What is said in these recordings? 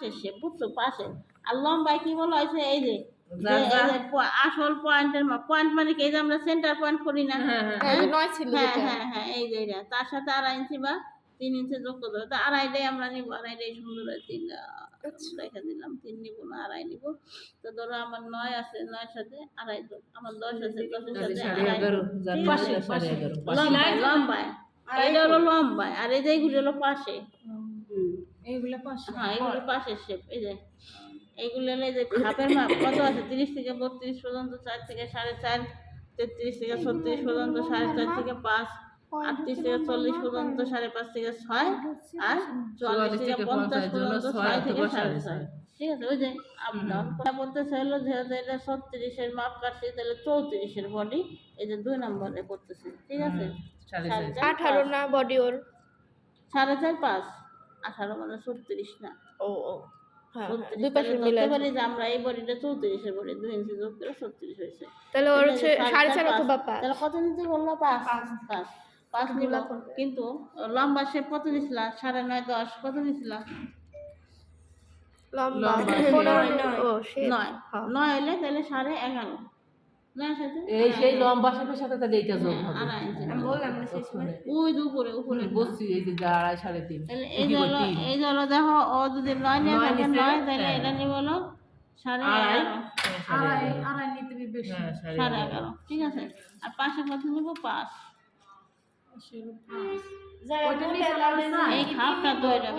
শেষে বুঝছো পাশে আর লম্বায় কি বলা হয়েছে এই যে আসল পয়েন্টের পয়েন্ট মানে কি এই যে আমরা সেন্টার পয়েন্ট করি না হ্যাঁ এই যে এটা তার সাথে 2.5 ইঞ্চি বা 3 ইঞ্চি যোগ করতে হবে তো 2.5টাই আমরা নিব 2.5টাই সুন্দর হয় 3 রেখে দিলাম 3 নিব না 2.5 নিব তো ধরো আমার 9 আছে 9 সাথে 2.5 যোগ আমার 10 আছে 10 এর সাথে 2.5 লম্বায় এটা হলো লম্বায় আর এই যে এইগুলো হলো পাশে এইগুলো পাশে হ্যাঁ এগুলো পাশের শেপ এই যে এইগুলো হলো এই যে খাপের মাপ কত আছে 30 থেকে 32 পর্যন্ত 4 থেকে 4.5 33 থেকে 36 পর্যন্ত 4.5 থেকে 5 38 থেকে 40 পর্যন্ত 5.5 থেকে 6 আর 44 থেকে 50 পর্যন্ত 6 থেকে 6.5 ঠিক আছে ওই যে আপ ডাউন কথা বলতেছে হলো যেহেতু এটা 36 এর মাপ কাটছি তাহলে 34 এর বডি এই যে 2 নম্বরে করতেছি ঠিক আছে 18 না বডি ওর 4.5 5 18 মানে 36 না ও হ্যাঁ দুই পাশে মিলে বলি যে আমরা এই বডিটা 34 এর বডি 2 ইঞ্চি যোগ করে 36 হয়েছে তাহলে ওর হচ্ছে 4.5 অথবা 5 তাহলে কত নিতে বললো 5 নিব কিন্তু লম্বা শেপ কত দিছিলাম 9.5 10 কত দিছিলাম লম্বা 9 হলে তাহলে 11.5 না সাথে এই সেই লম্বা শেপের সাথে তাহলে এইটা যোগ হবে আমি বললাম না শেষ করে ওই উপরে বসছি এই যে 2.5 3.5 তাহলে এই হলো দেখো ও যদি 9 নিয়ে থাকে 9 তাহলে এটা নিব হলো 11.5 নিতে বেশি 11.5 ঠিক আছে আর পাশে কত নিব 5 এই খাপটা তো এটা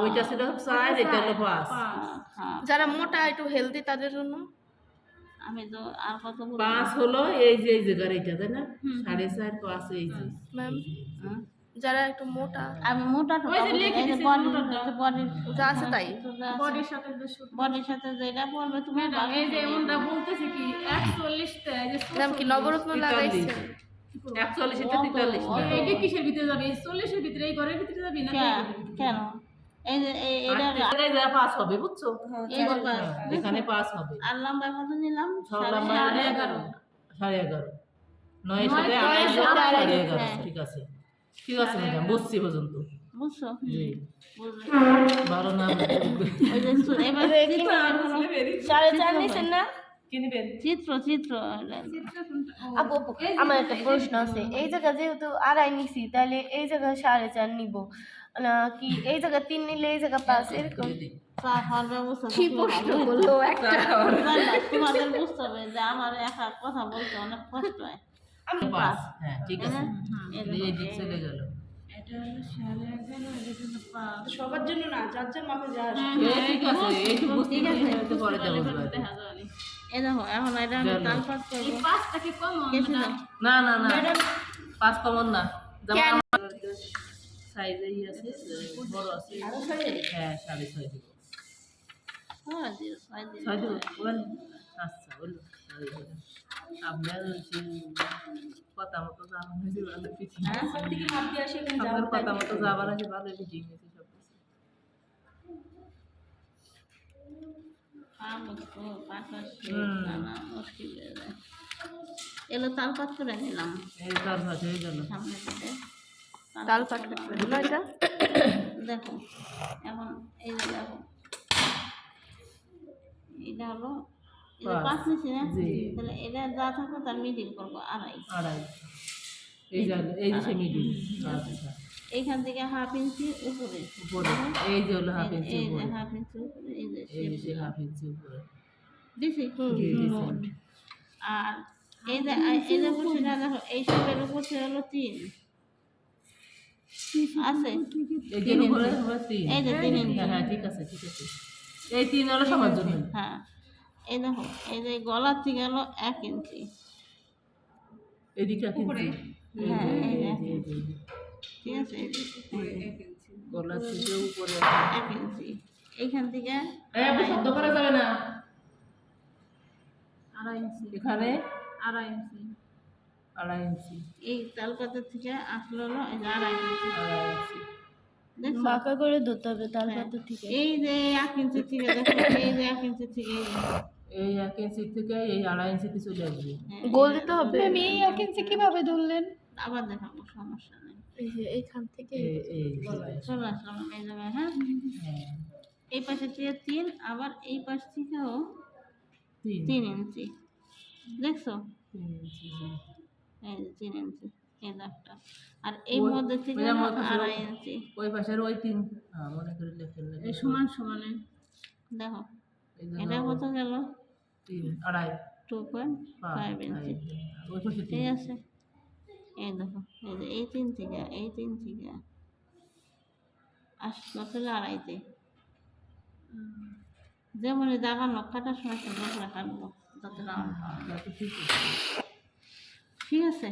ওইটা ছিল 4 এটা হলো 5 যারা মোটা একটু হেলদি তাদের জন্য আমি তো আর কত 5 হলো এই যে জায়গার এটা তাই না 4.5 5 এই যে ম্যাম যারা একটু মোটা আমি মোটা তো বডি যা আছে তাই বডির সাথে যেটা পড়বে তুমি এই যে এমনটা বলতেছে কি 41 তে যে নাম কি নবরত্ন লাগাইছে 41 এটা 43 এইটা কিসের ভিতরে যাবে 40 এর ভিতরে এই ঘরের ভিতরে যাবে না কেন এই যে এটা 5 হবে বুঝছো এখানে 5 হবে আর লম্বা কত নিলাম সব লম্বা 11.5 9 সাথে 11.5 ঠিক আছে ম্যাডাম বুঝছি পর্যন্ত বুঝছো জি বুঝলে 12 নাম ওই যে এবার 4.5 নিছেন না কিনবেন চিত্র আপু আমার একটা প্রশ্ন আছে এই জায়গা যেহেতু 2.5 নিছি তাহলে এই জায়গা 4.5 নিব না কি এই জায়গা 3 নিলে এই জায়গা 5 এরকম কি প্রশ্ন বললো একটা তোমাদের বুঝতে হবে যে আমার একা কথা বলতে অনেক কষ্ট হয় আমি 5 হ্যাঁ ঠিক আছে এই দিক চলে গেল এটা হলো 11.5 এর জন্য 5 সবার জন্য না যার যার মাপে যা ঠিক আছে এইটুকু বুঝতে গেলে পরে দেবো দেখা যাবে এই দেখো এখন এটা আমি তালপাত করব এই 5টা কি কম না 5 কমন না যেমন সাইজেই আছে বড় আছে হ্যাঁ 6.5 দিব হ্যাঁ দিও 6 দিব বল আচ্ছা বল আপনার কথা মতো যাওয়া হয়েছে ভালো ফিটিং থেকে মাপ দিয়ে আসে এখানে আপনার কথা মতো যাবার আছে ভালো ফিটিং হয়েছে সব মুশকিল হয়ে যায় এলো তালপাত করে নিলাম এই তালপাত হয়ে গেল সামনে থেকে তালপাত না এটা দেখো এখন এই যে দেখো এটা হলো এটা 5 নিছি না তাহলে এটা যা থাকবে তার মিডিল করবো 2.5 এই যে মিডিল আচ্ছা এইখান থেকে 1/2 ইঞ্চি উপরে এই যে হলো 1/2 ইঞ্চি উপরে 1/2 ইঞ্চি উপরে এই যে 1/2 ইঞ্চি উপরে দিছি আর এই যে বসে না দেখো এই সবের উপর হলো 3 আছে এই যে উপরে হলো 3 এই যে 3 ইঞ্চি হ্যাঁ ঠিক আছে এই 3 হলো সবার জন্য হ্যাঁ এই দেখো এই যে গলার থেকে হলো 1 ইঞ্চি এদিকে 1 ইঞ্চি হ্যাঁ ঠিক আছে গলার থেকে উপরে 1 ইঞ্চি এইখান থেকে শব্দ করা যাবে না 2.5 ইঞ্চি এখানে 2.5 ইঞ্চি 2.5 ইঞ্চি এই তালপাতের থেকে আসলে হলো এই যে 2.5 ইঞ্চি 2.5 ইঞ্চি দেখো বাঁকা করে ধরতে হবে তালপাতের থেকে এই যে 1 ইঞ্চি থেকে দেখো এই যে 1 ইঞ্চি থেকে এই 1 ইঞ্চি থেকে এই 2.5 ইঞ্চিতে চলে আসবে গোল দিতে হবে আমি এই 1 ইঞ্চি কিভাবে ধরলেন আবার দেখাবো সমস্যা নেই এই যে এইখান থেকে এই চলে আসলাম এই জায়গায় হ্যাঁ এই পাশে থেকে 3, আবার এই পাশ থেকেও 3 ইঞ্চি। দেখছো? 3 ইঞ্চি, জি। এই যে 3 ইঞ্চি এই দাগটা। আর এই ওই- মধ্যে থেকে ওই আমার পাশের 2.5 ইঞ্চি। ওই পাশের ওই 3, মনে করে লেখেন এই সমান সমানে দেখো এই যে এটা কত গেল? 3, 2.5, 2.5 ইঞ্চি। ওই পাশে ঠিক 3। আছে, এই দেখো এই যে এই 3 থেকে আসলো চলে 2.5-তে। যেমন দাগানো কাটার সময় সুন্দর করে কাটবো যাতে রাউন্ড হয়। যাতে ঠিক আছে। ঠিক আছে,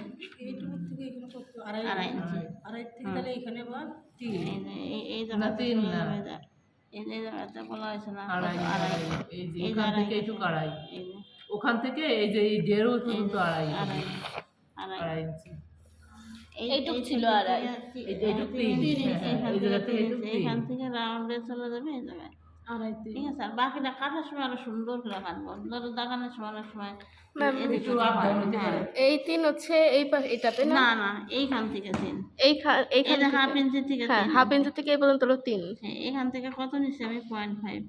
এইটুকু থেকে এখানে কত 2.5 ইঞ্চি। আড়াই থেকে তাহলে এখানে আবার 3 এই যে এই না, জায়গাতে 3 চলে না। যাবে যা। এই যে জায়গাতে বলা হয়েছে না কত? 2.5, 2.5। এই যে এই এখান যে থেকে 2.5 একটু 2.5, এই যে ওখান থেকে এই যে এই 1.5 ওই পর্যন্ত 2.5, 2.5 2.5 ইঞ্চি। এইটুক ছিল 2.5। এইটুক 3, এই জায়গা থেকে এইটুক 3। এখান থেকে রাউন্ডে চলে যাবে এই জায়গায়। আড়াইতে ঠিক আছে, আর বাকিটা কাটার সময় আরো সুন্দর করে কাটবো। ধরো দাগানোর সময় অনেক সময় ম্যাম, এদিকে একটু up down হতে পারে। এই 3 হচ্ছে এই এটাতে না? না না এইখান থেকে 3, এইখান এই যে থেকে 1/2 ইঞ্চি থেকে হ্যাঁ 3। হাফ ইঞ্চি থেকে এই পর্যন্ত হলো 3। হ্যাঁ, এখান থেকে কত নিচ্ছি আমি? 0.5।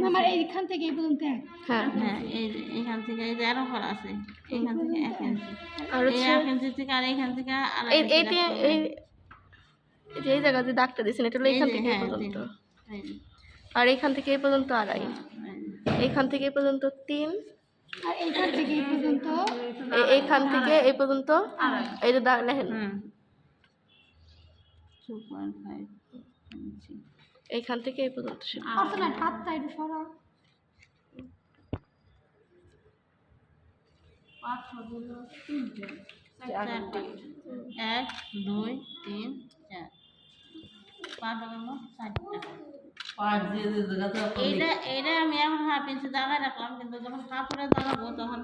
আমার এইখান থেকে এই পর্যন্ত হ্যাঁ হ্যাঁ, এই যে এখান থেকে এই যে আরো করা আছে, এখান থেকে 1 ইঞ্চি, আর এই হচ্ছে 1 ইঞ্চি থেকে আর এইখান থেকে আড়াই এই ইঞ্চি এই রাখতে হবে। এই যে এই জায়গাতে দাগটা দিয়েছেন এটা হলো এই এখান যে, থেকে এই হ্যাঁ, পর্যন্ত, এই যে, আর এখান থেকে এই পর্যন্ত 2.5, এইখান থেকে এই পর্যন্ত 3, আর এইখান থেকে এই পর্যন্ত এইখান থেকে এই পর্যন্ত এই যে দাগ লেখেন, 2.5 ইঞ্চি। এইখান থেকে এই পর্যন্ত ছিল। আসলে হাতটা একটু সরা চারটে। 1, 2, 3, 4 5 হলো 4টা। 5 যে জায়গাতে এইটা আমি এখন 1/2 ইঞ্চি দাগায় রাখলাম, কিন্তু যখন কাপড়ে দাগাবো তখন